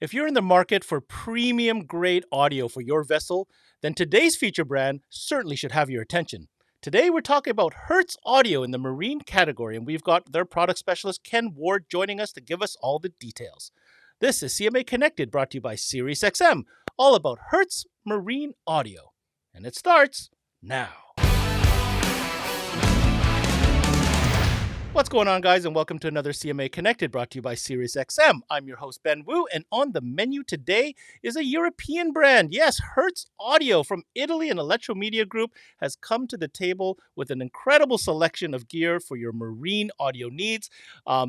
If you're in the market for premium grade audio for your vessel, then today's feature brand certainly should have your attention. Today, we're talking about Hertz Audio in the marine category, and we've got their product specialist, Ken Ward, joining us to give us all the details. This is CMA Connected, brought to you by SiriusXM, all about Hertz Marine Audio. And it starts now. What's going on, guys, and welcome to another CMA Connected, brought to you by SiriusXM. I'm your host, Ben Wu, and on the menu today is a European brand. Yes, Hertz Audio from Italy and Electro Media Group has come to the table with an incredible selection of gear for your marine audio needs.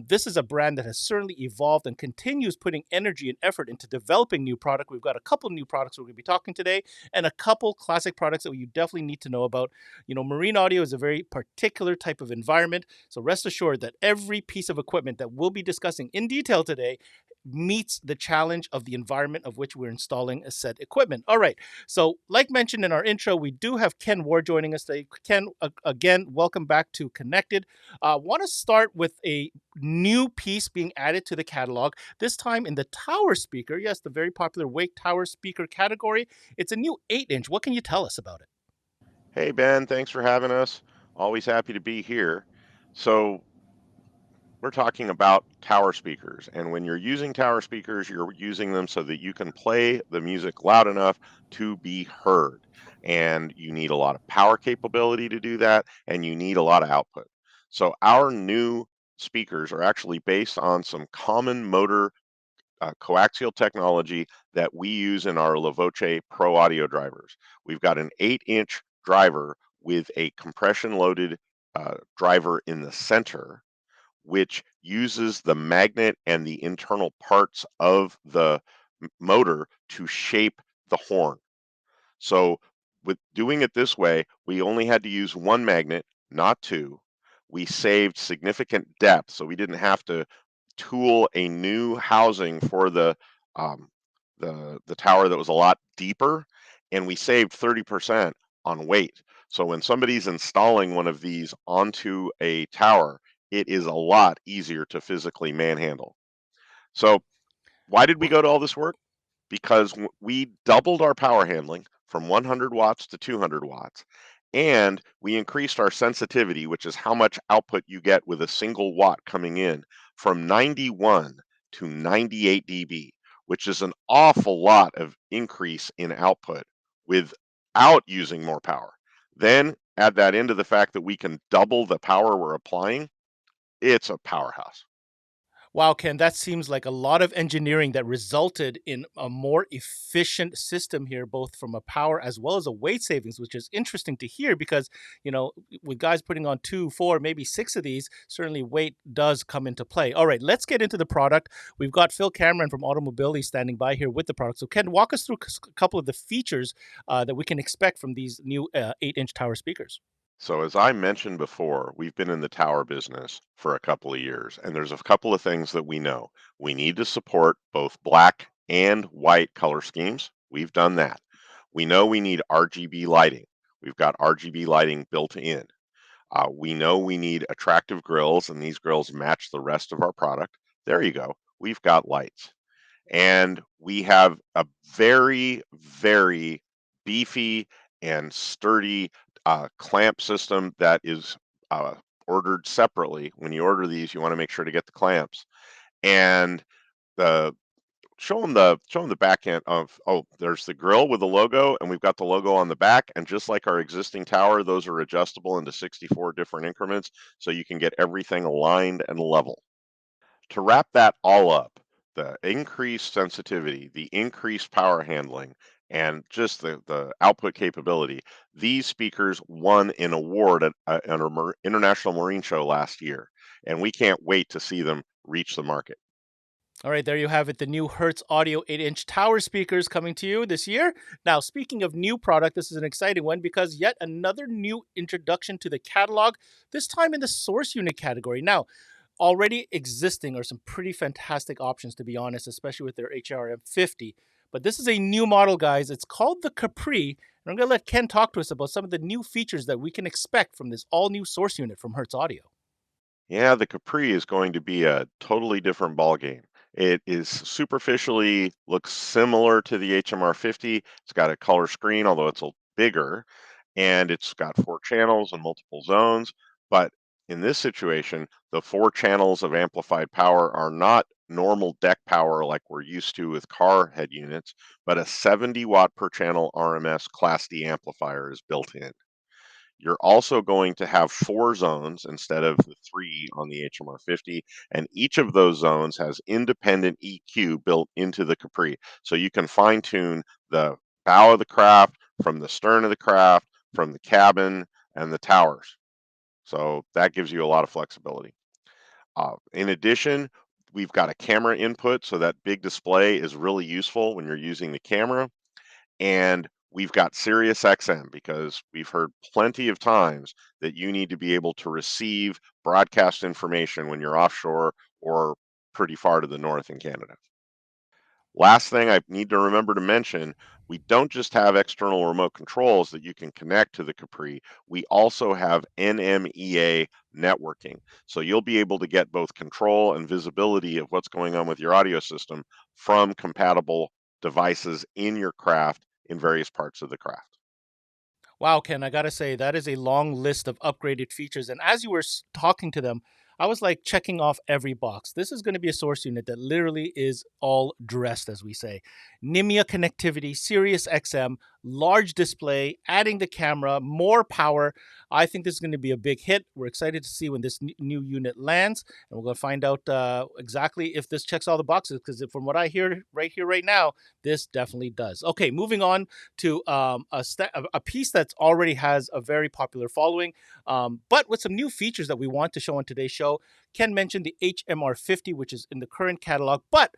This is a brand that has certainly evolved and continues putting energy and effort into developing new product. We've got a couple new products we're going to be talking today, and a couple classic products that you definitely need to know about. You know, marine audio is a very particular type of environment, so rest assured that every piece of equipment that we'll be discussing in detail today meets the challenge of the environment of which we're installing a said equipment. All right. So, like mentioned in our intro, we do have Ken Ward joining us today. Ken, again, welcome back to Connected. Want to start with a new piece being added to the catalog, this time in the tower speaker. Yes, the very popular Wake tower speaker category. It's a new 8-inch. What can you tell us about it? Hey, Ben, thanks for having us. Always happy to be here. So, we're talking about tower speakers. And when you're using tower speakers, you're using them so that you can play the music loud enough to be heard. And you need a lot of power capability to do that, and you need a lot of output. So, our new speakers are actually based on some common motor coaxial technology that we use in our La Voce Pro audio drivers. We've got an 8-inch driver with a compression loaded driver in the center, which uses the magnet and the internal parts of the motor to shape the horn. So, with doing it this way, we only had to use one magnet, not two. We saved significant depth, so we didn't have to tool a new housing for um, the tower that was a lot deeper, and we saved 30% on weight. So when somebody's installing one of these onto a tower, it is a lot easier to physically manhandle. So why did we go to all this work? Because we doubled our power handling from 100 watts to 200 watts, and we increased our sensitivity, which is how much output you get with a single watt coming in, from 91 to 98 dB, which is an awful lot of increase in output without using more power. Then add that into the fact that we can double the power we're applying. It's a powerhouse. Wow, Ken, that seems like a lot of engineering that resulted in a more efficient system here, both from a power as well as a weight savings, which is interesting to hear because, with guys putting on 2, 4, maybe 6 of these, certainly weight does come into play. All right, let's get into the product. We've got Phil Cameron from Automobility standing by here with the product. So, Ken, walk us through a couple of the features that we can expect from these new 8-inch tower speakers. So, as I mentioned before, we've been in the tower business for a couple of years, and there's a couple of things that we know. We need to support both black and white color schemes. We've done that. We know we need RGB lighting. We've got RGB lighting built in. We know we need attractive grills, and these grills match the rest of our product. There you go. We've got lights. And we have a very, very beefy and sturdy clamp system that is ordered separately. When you order these, you want to make sure to get the clamps. And the show them the back end of, there's the grill with the logo, and we've got the logo on the back. And just like our existing tower, those are adjustable into 64 different increments, so you can get everything aligned and level. To wrap that all up, the increased sensitivity, the increased power handling, and just the output capability, these speakers won an award at an international marine show last year, and we can't wait to see them reach the market. All right, there you have it. The new Hertz Audio 8-inch tower speakers coming to you this year. Now, speaking of new product, this is an exciting one because yet another new introduction to the catalog, this time in the source unit category. Now, already existing are some pretty fantastic options, to be honest, especially with their HRM50. But this is a new model, guys. It's called the Capri. And I'm going to let Ken talk to us about some of the new features that we can expect from this all-new source unit from Hertz Audio. Yeah, the Capri is going to be a totally different ballgame. It is superficially looks similar to the HMR50. It's got a color screen, although it's a bigger, and it's got 4 channels and multiple zones. But in this situation, the 4 channels of amplified power are not normal deck power like we're used to with car head units, but a 70 watt per channel RMS Class D amplifier is built in. You're also going to have 4 zones instead of the 3 on the HMR50, and each of those zones has independent EQ built into the Capri. So you can fine tune the bow of the craft from the stern of the craft, from the cabin and the towers. So that gives you a lot of flexibility. In addition, we've got a camera input, so that big display is really useful when you're using the camera. And we've got Sirius XM because we've heard plenty of times that you need to be able to receive broadcast information when you're offshore or pretty far to the north in Canada. Last thing I need to remember to mention, we don't just have external remote controls that you can connect to the Capri. We also have NMEA networking. So you'll be able to get both control and visibility of what's going on with your audio system from compatible devices in your craft in various parts of the craft. Wow, Ken, I gotta say, that is a long list of upgraded features. And as you were talking to them, I was like checking off every box. This is going to be a source unit that literally is all dressed, as we say. NIMIA connectivity, Sirius XM, large display, adding the camera, more power. I think this is going to be a big hit. We're excited to see when this new unit lands. And we're going to find out exactly if this checks all the boxes, because from what I hear right here, right now, this definitely does. Okay, moving on to a piece that already has a very popular following, but with some new features that we want to show on today's show. Ken mentioned the HMR50, which is in the current catalog, but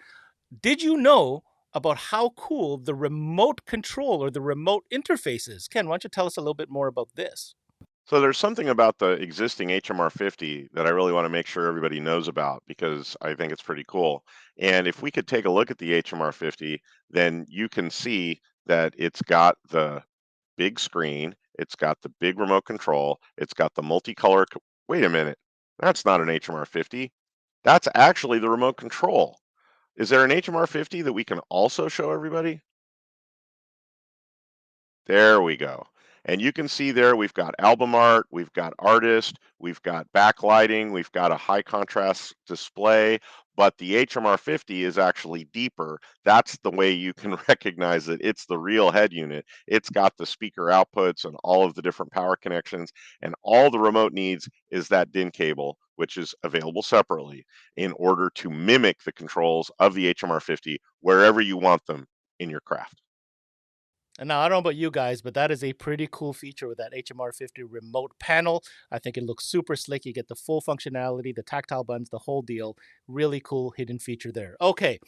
did you know about how cool the remote control or the remote interface is? Ken, why don't you tell us a little bit more about this? So there's something about the existing HMR50 that I really want to make sure everybody knows about because I think it's pretty cool. And if we could take a look at the HMR50, then you can see that it's got the big screen, it's got the big remote control, it's got the multicolor. Wait a minute, that's not an HMR50. That's actually the remote control. Is there an HMR50 that we can also show everybody? There we go. And you can see there we've got album art, we've got artist, we've got backlighting, we've got a high contrast display, but the HMR50 is actually deeper. That's the way you can recognize that it's the real head unit. It's got the speaker outputs and all of the different power connections, and all the remote needs is that DIN cable, which is available separately in order to mimic the controls of the HMR50 wherever you want them in your craft. And now I don't know about you guys, but that is a pretty cool feature with that HMR50 remote panel. I think it looks super slick. You get the full functionality, the tactile buttons, the whole deal. Really cool hidden feature there. Okay,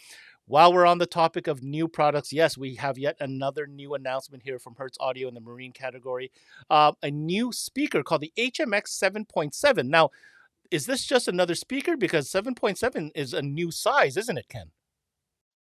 while we're on the topic of new products, yes, we have yet another new announcement here from Hertz Audio in the marine category. A new speaker called the HMX 7.7. Now, is this just another speaker? Because 7.7 is a new size, isn't it, Ken?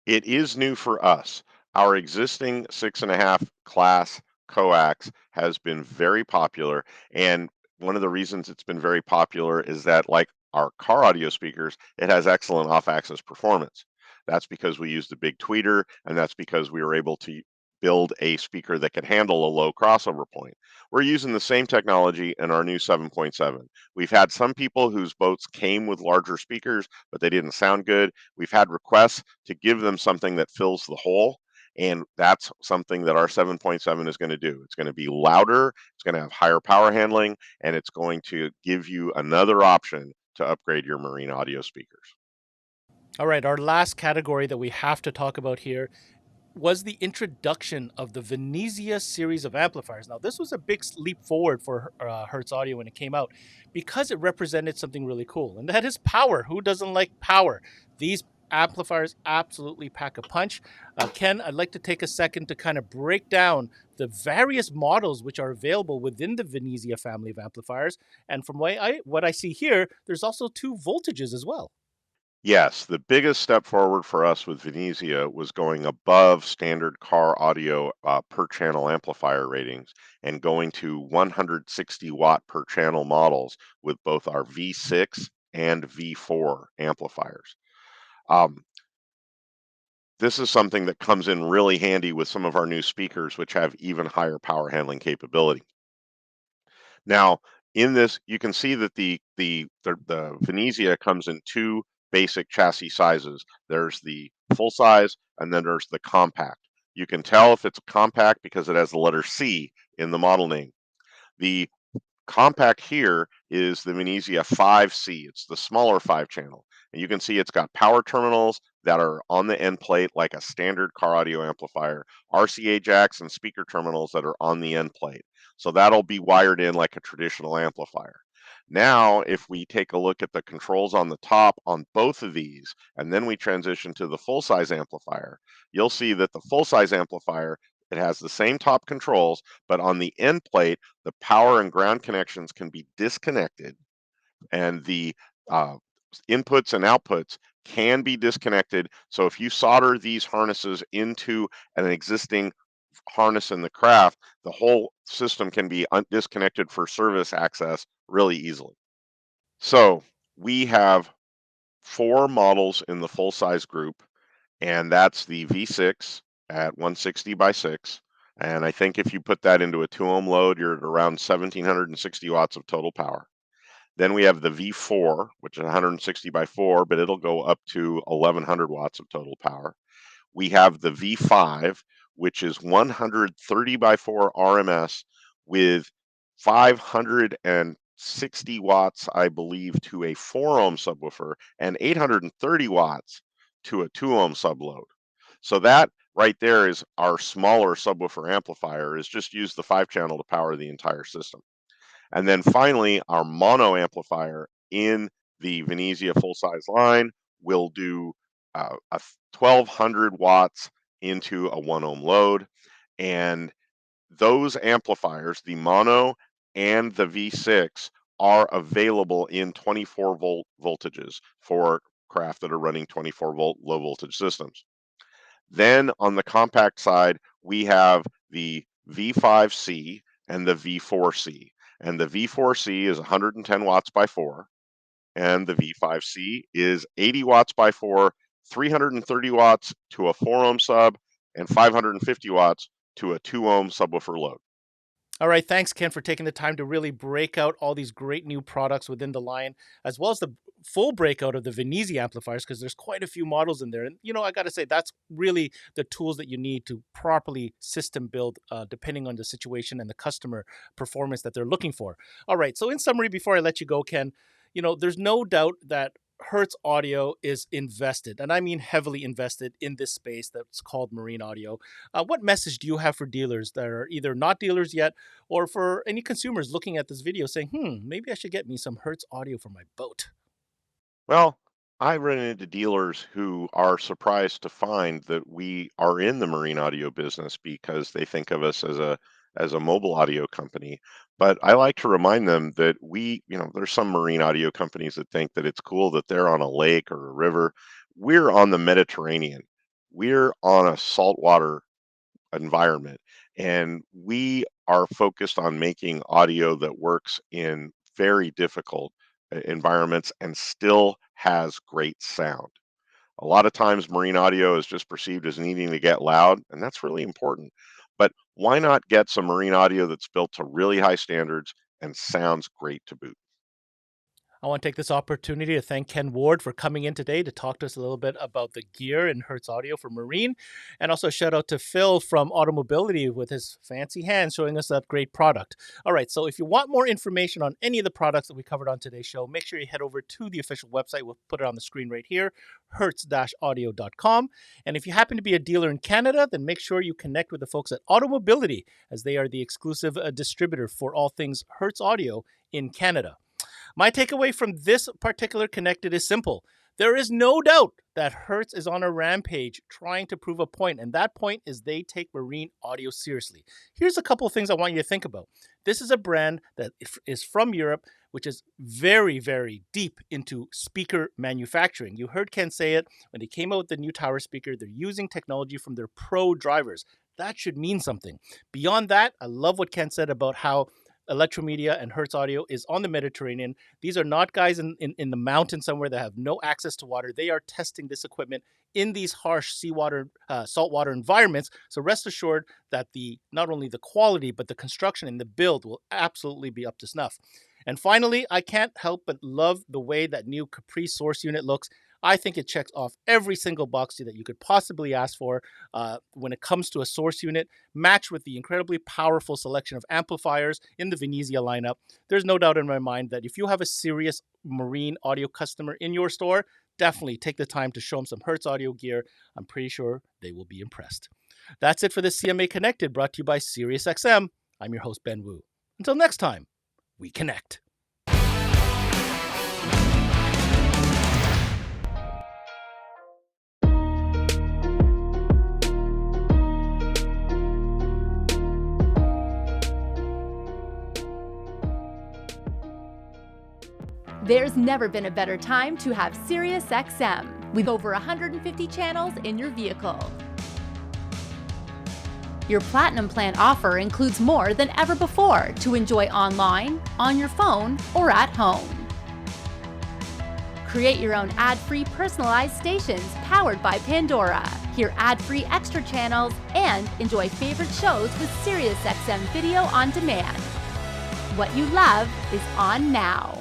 It is new for us. Our existing 6.5 class coax has been very popular. And one of the reasons it's been very popular is that, like our car audio speakers, it has excellent off axis performance. That's because we used the big tweeter, and that's because we were able to build a speaker that could handle a low crossover point. We're using the same technology in our new 7.7. We've had some people whose boats came with larger speakers, but they didn't sound good. We've had requests to give them something that fills the hole. And that's something that our 7.7 is going to do. It's going to be louder, it's going to have higher power handling, and it's going to give you another option to upgrade your marine audio speakers. All right, our last category that we have to talk about here was the introduction of the Venizia series of amplifiers. Now, this was a big leap forward for Hertz Audio when it came out because it represented something really cool, and that is power. Who doesn't like power? These amplifiers absolutely pack a punch. Ken, I'd like to take a second to kind of break down the various models which are available within the Venizia family of amplifiers. And from what I see here, there's also two voltages as well. Yes, the biggest step forward for us with Venezia was going above standard car audio per channel amplifier ratings and going to 160 watt per channel models with both our V6 and V4 amplifiers. Um, This is something that comes in really handy with some of our new speakers, which have even higher power handling capability. Now, in this, you can see that the Venezia comes in two basic chassis sizes. There's the full size, and then there's the compact. You can tell if it's a compact because it has the letter C in the model name. The compact here is the Venezia 5C. It's the smaller 5 channel. And you can see it's got power terminals that are on the end plate like a standard car audio amplifier, RCA jacks and speaker terminals that are on the end plate. So that'll be wired in like a traditional amplifier. Now, if we take a look at the controls on the top on both of these, and then we transition to the full size amplifier, you'll see that the full size amplifier, it has the same top controls, but on the end plate, the power and ground connections can be disconnected, and the uh, inputs and outputs can be disconnected. So if you solder these harnesses into an existing harness in the craft, the whole system can be disconnected for service access really easily. So we have 4 models in the full size group, and that's the V6 at 160 by 6. And I think if you put that into a 2 ohm load, you're at around 1760 watts of total power. Then we have the V4, which is 160 by 4, but it'll go up to 1100 watts of total power. We have the V5, which is 130 by 4 RMS with 560 watts, I believe, to a 4 ohm subwoofer and 830 watts to a 2 ohm subload. So that right there is our smaller subwoofer amplifier, is just use the 5 channel to power the entire system. And then finally, our mono amplifier in the Venezia full size line will do a 1200 watts into a 1 ohm load. And those amplifiers, the mono and the V6, are available in 24-volt voltages for craft that are running 24-volt low voltage systems. Then on the compact side, we have the V5C and the V4C. And the V4C is 110 watts by 4, and the V5C is 80 watts by 4, 330 watts to a 4 ohm sub, and 550 watts to a 2 ohm subwoofer load. All right, thanks, Ken, for taking the time to really break out all these great new products within the line, as well as the full breakout of the Venezia amplifiers, because there's quite a few models in there. And, I got to say, that's really the tools that you need to properly system build, depending on the situation and the customer performance that they're looking for. All right, so in summary, before I let you go, Ken, there's no doubt that Hertz Audio is invested, and I mean heavily invested in this space that's called marine audio. What message do you have for dealers that are either not dealers yet, or for any consumers looking at this video saying, maybe I should get me some Hertz Audio for my boat? Well, I run into dealers who are surprised to find that we are in the marine audio business because they think of us as a mobile audio company. But I like to remind them that there's some marine audio companies that think that it's cool that they're on a lake or a river. We're on the Mediterranean. We're on a saltwater environment, and we are focused on making audio that works in very difficult environments and still has great sound. A lot of times marine audio is just perceived as needing to get loud, and that's really important. But why not get some marine audio that's built to really high standards and sounds great to boot? I want to take this opportunity to thank Ken Ward for coming in today to talk to us a little bit about the gear in Hertz Audio for Marine. And also shout out to Phil from Automobility with his fancy hands showing us that great product. All right, so if you want more information on any of the products that we covered on today's show, make sure you head over to the official website. We'll put it on the screen right here, hertz-audio.com. And if you happen to be a dealer in Canada, then make sure you connect with the folks at Automobility, as they are the exclusive distributor for all things Hertz Audio in Canada. My takeaway from this particular connected is simple. There is no doubt that Hertz is on a rampage trying to prove a point, and that point is they take marine audio seriously. Here's a couple of things I want you to think about. This is a brand that is from Europe, which is very, very deep into speaker manufacturing. You heard Ken say it when they came out with the new tower speaker. They're using technology from their pro drivers. That should mean something. Beyond that, I love what Ken said about how Electromedia and Hertz Audio is on the Mediterranean. These are not guys in the mountain somewhere that have no access to water. They are testing this equipment in these harsh seawater, saltwater environments. So rest assured that not only the quality, but the construction and the build will absolutely be up to snuff. And finally, I can't help but love the way that new Capri source unit looks. I think it checks off every single box that you could possibly ask for when it comes to a source unit, matched with the incredibly powerful selection of amplifiers in the Venizia lineup. There's no doubt in my mind that if you have a serious marine audio customer in your store, definitely take the time to show them some Hertz audio gear. I'm pretty sure they will be impressed. That's it for this CMA Connected, brought to you by SiriusXM. I'm your host, Ben Wu. Until next time, we connect. There's never been a better time to have SiriusXM with over 150 channels in your vehicle. Your Platinum Plan offer includes more than ever before to enjoy online, on your phone, or at home. Create your own ad-free personalized stations powered by Pandora. Hear ad-free extra channels and enjoy favorite shows with SiriusXM Video on Demand. What you love is on now.